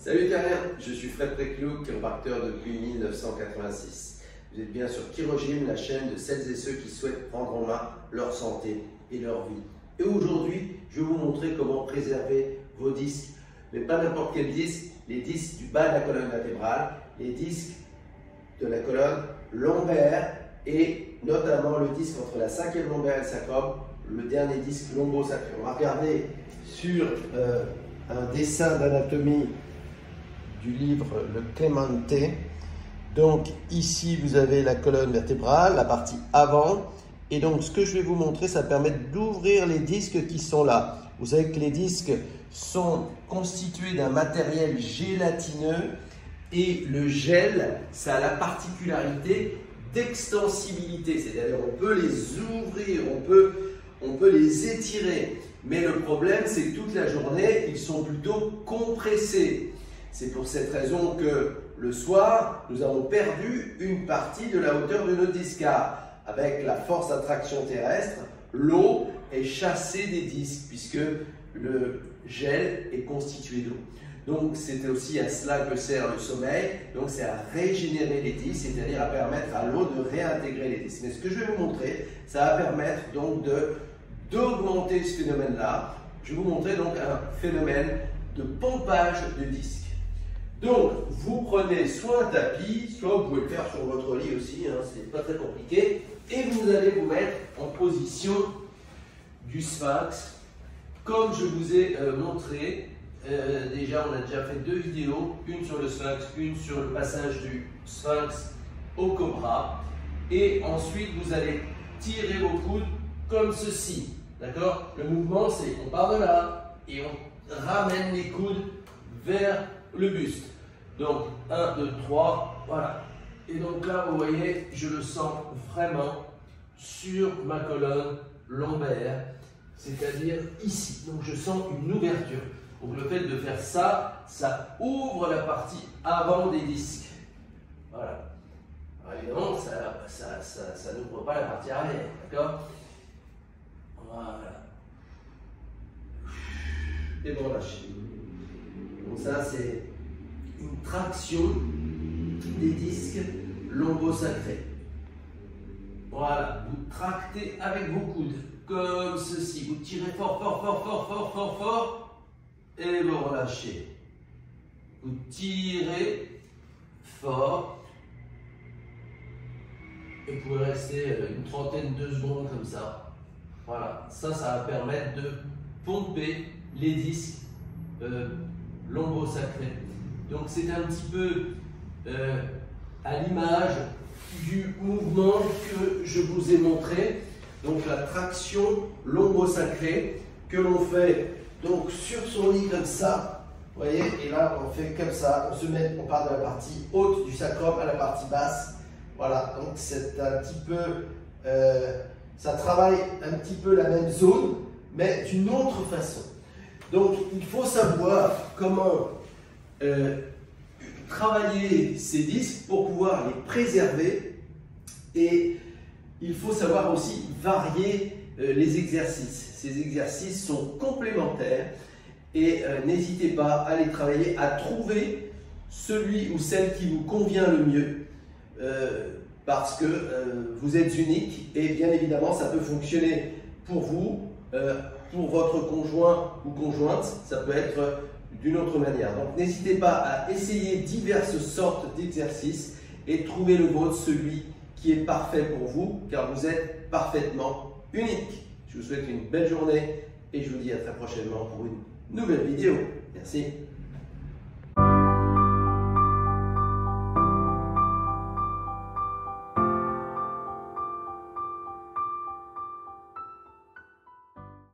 Salut Terrien, je suis Fred Préclou, chiropracteur depuis 1986. Vous êtes bien sur Chirogym, la chaîne de celles et ceux qui souhaitent prendre en main leur santé et leur vie. Et aujourd'hui, je vais vous montrer comment préserver vos disques, mais pas n'importe quel disque, les disques du bas de la colonne vertébrale, les disques de la colonne lombaire et notamment le disque entre la cinquième lombaire et le sacrum, le dernier disque lombo-sacré. On va regarder sur un dessin d'anatomie du livre Le Clemente. Donc ici vous avez la colonne vertébrale, la partie avant, et donc ce que je vais vous montrer, ça permet d'ouvrir les disques qui sont là. Vous savez que les disques sont constitués d'un matériel gélatineux et le gel, ça a la particularité d'extensibilité, c'est-à-dire on peut les ouvrir, on peut les étirer, mais le problème c'est que toute la journée ils sont plutôt compressés. C'est pour cette raison que le soir, nous avons perdu une partie de la hauteur de notre disque. Car avec la force d'attraction terrestre, l'eau est chassée des disques puisque le gel est constitué d'eau. Donc c'est aussi à cela que sert le sommeil. Donc c'est à régénérer les disques, c'est-à-dire à permettre à l'eau de réintégrer les disques. Mais ce que je vais vous montrer, ça va permettre donc d'augmenter ce phénomène-là. Je vais vous montrer donc un phénomène de pompage de disques. Donc, vous prenez soit un tapis, soit vous pouvez le faire sur votre lit aussi, hein, c'est pas très compliqué, et vous allez vous mettre en position du sphinx, comme je vous ai montré. Déjà, on a déjà fait deux vidéos, une sur le sphinx, une sur le passage du sphinx au cobra, et ensuite vous allez tirer vos coudes comme ceci, d'accord? Le mouvement, c'est on part de là et on ramène les coudes vers le buste. Donc 1, 2, 3, voilà. Et donc là, vous voyez, je le sens vraiment sur ma colonne lombaire, c'est-à-dire ici. Donc je sens une ouverture. Donc le fait de faire ça, ça ouvre la partie avant des disques. Voilà. Alors, évidemment, ça n'ouvre pas la partie arrière, d'accord? Voilà. Et bon, lâchez. Donc ça, c'est une traction des disques lombo-sacrés. Voilà, vous tractez avec vos coudes, comme ceci. Vous tirez fort, fort, fort, fort, fort, fort, fort, et vous relâchez. Vous tirez fort, et vous pouvez rester une trentaine de secondes comme ça. Voilà, ça va permettre de pomper les disques lombo-sacrés. Donc c'est un petit peu à l'image du mouvement que je vous ai montré. Donc la traction lombo-sacrée que l'on fait donc sur son lit comme ça. Vous voyez, et là on fait comme ça. On part de la partie haute du sacrum à la partie basse. Voilà, donc c'est un petit peu, ça travaille un petit peu la même zone, mais d'une autre façon. Donc il faut savoir comment travailler ces disques pour pouvoir les préserver, et il faut savoir aussi varier les exercices. Ces exercices sont complémentaires et n'hésitez pas à les travailler, à trouver celui ou celle qui vous convient le mieux parce que vous êtes unique et bien évidemment ça peut fonctionner pour vous, pour votre conjoint ou conjointe, ça peut être d'une autre manière. Donc n'hésitez pas à essayer diverses sortes d'exercices et trouver le vôtre, celui qui est parfait pour vous, car vous êtes parfaitement unique. Je vous souhaite une belle journée et je vous dis à très prochainement pour une nouvelle vidéo. Merci.